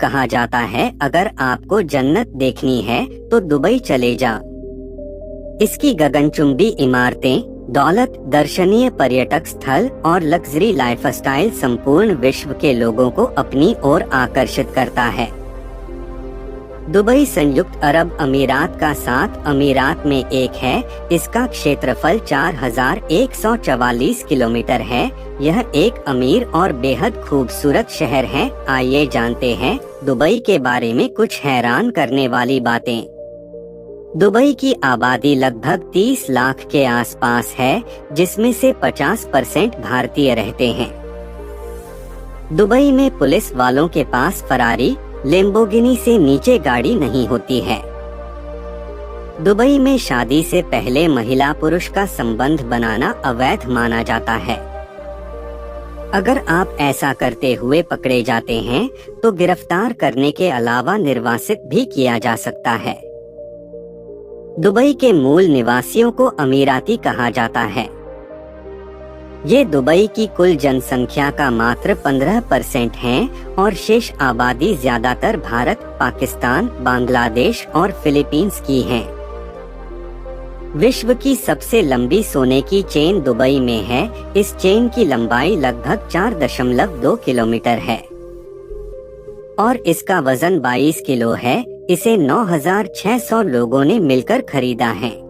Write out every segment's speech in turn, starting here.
कहा जाता है, अगर आपको जन्नत देखनी है तो दुबई चले जा। इसकी गगनचुंबी इमारतें, दौलत, दर्शनीय पर्यटक स्थल और लग्जरी लाइफस्टाइल संपूर्ण विश्व के लोगों को अपनी ओर आकर्षित करता है। दुबई संयुक्त अरब अमीरात का 7 अमीरात में एक है। इसका क्षेत्रफल 4144 किलोमीटर है। यह एक अमीर और बेहद खूबसूरत शहर है। आइए जानते हैं दुबई के बारे में कुछ हैरान करने वाली बातें। दुबई की आबादी लगभग 30 लाख के आसपास है, जिसमें से 50% भारतीय रहते हैं। दुबई में पुलिस वालों के पास फरारी, लैम्बोर्गिनी से नीचे गाड़ी नहीं होती है। दुबई में शादी से पहले महिला पुरुष का संबंध बनाना अवैध माना जाता है। अगर आप ऐसा करते हुए पकड़े जाते हैं तो गिरफ्तार करने के अलावा निर्वासित भी किया जा सकता है। दुबई के मूल निवासियों को अमीराती कहा जाता है। ये दुबई की कुल जनसंख्या का मात्र 15% हैं और शेष आबादी ज्यादातर भारत, पाकिस्तान, बांग्लादेश और फिलीपींस की है। विश्व की सबसे लंबी सोने की चेन दुबई में है। इस चेन की लंबाई लगभग 4.2 किलोमीटर है और इसका वजन 22 किलो है। इसे 9600 लोगों ने मिलकर खरीदा है।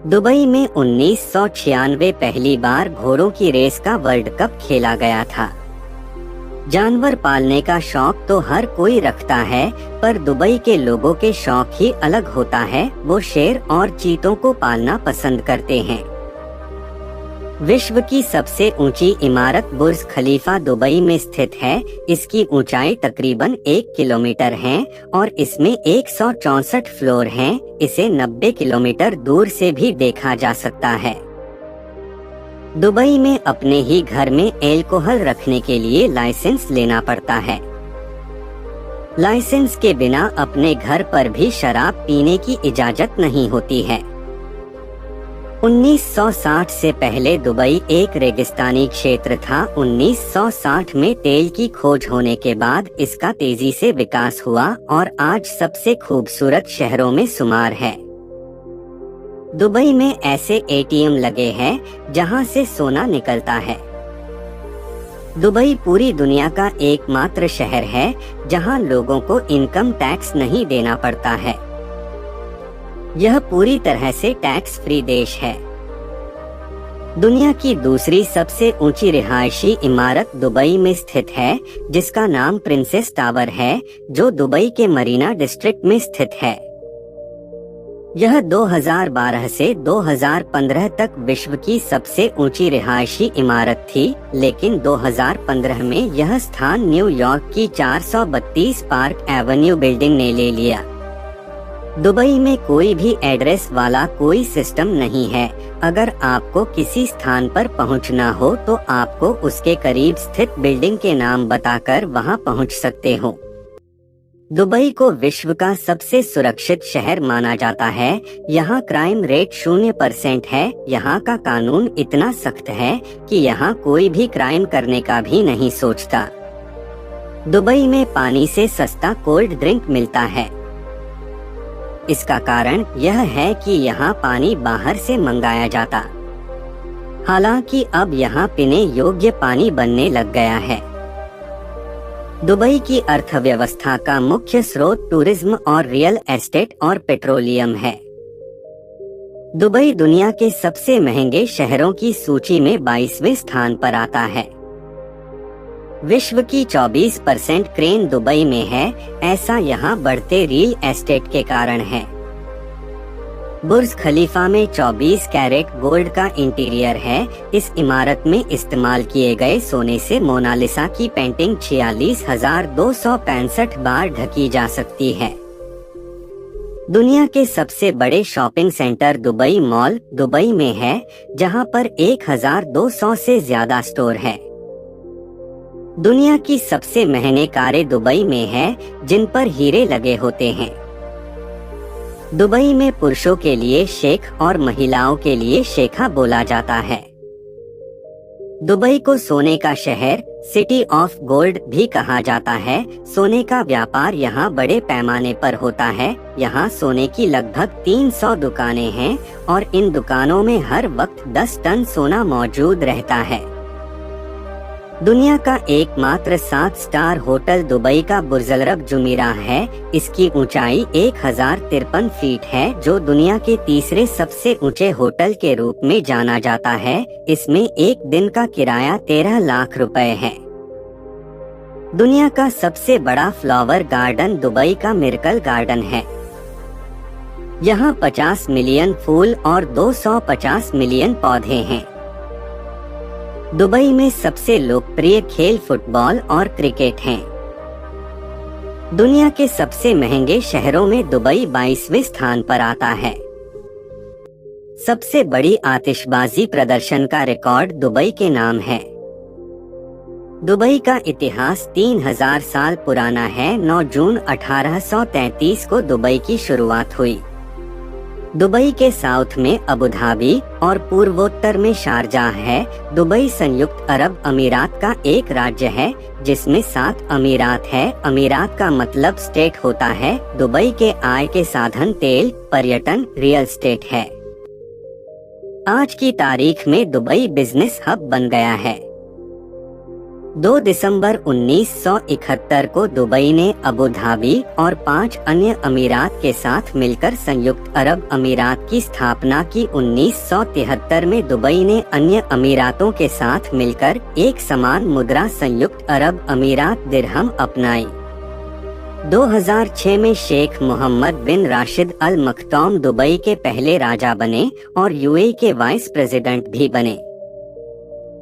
दुबई में 1996 पहली बार घोड़ों की रेस का वर्ल्ड कप खेला गया था। जानवर पालने का शौक तो हर कोई रखता है, पर दुबई के लोगों के शौक ही अलग होता है। वो शेर और चीतों को पालना पसंद करते हैं। विश्व की सबसे ऊंची इमारत बुर्ज खलीफा दुबई में स्थित है। इसकी ऊंचाई तकरीबन 1 किलोमीटर है और इसमें 164 फ्लोर हैं। इसे 90 किलोमीटर दूर से भी देखा जा सकता है। दुबई में अपने ही घर में अल्कोहल रखने के लिए लाइसेंस लेना पड़ता है। लाइसेंस के बिना अपने घर पर भी शराब पीने की इजाजत नहीं होती है। 1960 से पहले दुबई एक रेगिस्तानी क्षेत्र था। 1960 में तेल की खोज होने के बाद इसका तेजी से विकास हुआ और आज सबसे खूबसूरत शहरों में शुमार है। दुबई में ऐसे एटीएम लगे हैं जहां से सोना निकलता है। दुबई पूरी दुनिया का एकमात्र शहर है जहां लोगों को इनकम टैक्स नहीं देना पड़ता है। यह पूरी तरह से टैक्स फ्री देश है। दुनिया की दूसरी सबसे ऊंची रिहायशी इमारत दुबई में स्थित है, जिसका नाम प्रिंसेस टावर है, जो दुबई के मरीना डिस्ट्रिक्ट में स्थित है। यह 2012 से 2015 तक विश्व की सबसे ऊंची रिहायशी इमारत थी, लेकिन 2015 में यह स्थान न्यूयॉर्क की 432 पार्क एवेन्यू बिल्डिंग ने ले लिया। दुबई में कोई भी एड्रेस वाला कोई सिस्टम नहीं है। अगर आपको किसी स्थान पर पहुंचना हो तो आपको उसके करीब स्थित बिल्डिंग के नाम बताकर वहां पहुंच सकते हो। दुबई को विश्व का सबसे सुरक्षित शहर माना जाता है। यहाँ क्राइम रेट 0% है। यहाँ का कानून इतना सख्त है कि यहाँ कोई भी क्राइम करने का भी नहीं सोचता। दुबई में पानी से सस्ता कोल्ड ड्रिंक मिलता है। इसका कारण यह है कि यहाँ पानी बाहर से मंगाया जाता। हालांकि अब यहाँ पीने योग्य पानी बनने लग गया है। दुबई की अर्थव्यवस्था का मुख्य स्रोत टूरिज्म और रियल एस्टेट और पेट्रोलियम है। दुबई दुनिया के सबसे महंगे शहरों की सूची में 22वें स्थान पर आता है। विश्व की 24% क्रेन दुबई में है। ऐसा यहाँ बढ़ते रियल एस्टेट के कारण है। बुर्ज खलीफा में 24 कैरेट गोल्ड का इंटीरियर है। इस इमारत में इस्तेमाल किए गए सोने से मोनालिसा की पेंटिंग 46,265 बार ढकी जा सकती है। दुनिया के सबसे बड़े shopping centre Dubai mall Dubai में है, जहां पर 1200 से ज्यादा स्टोर है। दुनिया की सबसे महंगी कारें दुबई में है, जिन पर हीरे लगे होते हैं। दुबई में पुरुषों के लिए शेख और महिलाओं के लिए शेखा बोला जाता है। दुबई को सोने का शहर, सिटी ऑफ गोल्ड भी कहा जाता है। सोने का व्यापार यहाँ बड़े पैमाने पर होता है। यहाँ सोने की लगभग 300 दुकानें हैं और इन दुकानों में हर वक्त 10 टन सोना मौजूद रहता है। दुनिया का एकमात्र 7 स्टार होटल दुबई का बुर्ज अल अरब जुमीराह है। इसकी ऊंचाई 1053 फीट है, जो दुनिया के तीसरे सबसे ऊंचे होटल के रूप में जाना जाता है। इसमें एक दिन का किराया 13 लाख रुपए है। दुनिया का सबसे बड़ा फ्लावर गार्डन दुबई का मिरेकल गार्डन है। यहाँ 50 मिलियन फूल और 250 मिलियन पौधे हैं। दुबई में सबसे लोकप्रिय खेल फुटबॉल और क्रिकेट हैं। दुनिया के सबसे महंगे शहरों में दुबई 22वें स्थान पर आता है। सबसे बड़ी आतिशबाजी प्रदर्शन का रिकॉर्ड दुबई के नाम है। दुबई का इतिहास 3000 साल पुराना है। 9 जून 1833 को दुबई की शुरुआत हुई। दुबई के साउथ में अबू धाबी और पूर्वोत्तर में शारजाह है। दुबई संयुक्त अरब अमीरात का एक राज्य है जिसमें 7 अमीरात है। अमीरात का मतलब स्टेट होता है। दुबई के आय के साधन तेल, पर्यटन, रियल एस्टेट है। आज की तारीख में दुबई बिजनेस हब बन गया है। 2 दिसंबर 1971 को दुबई ने अबू धाबी और 5 अन्य अमीरात के साथ मिलकर संयुक्त अरब अमीरात की स्थापना की। 1973 में दुबई ने अन्य अमीरातों के साथ मिलकर एक समान मुद्रा संयुक्त अरब अमीरात दिरहम अपनाई। 2006 में शेख मोहम्मद बिन राशिद अल मखतूम दुबई के पहले राजा बने और यूएई के वाइस प्रेसिडेंट भी बने।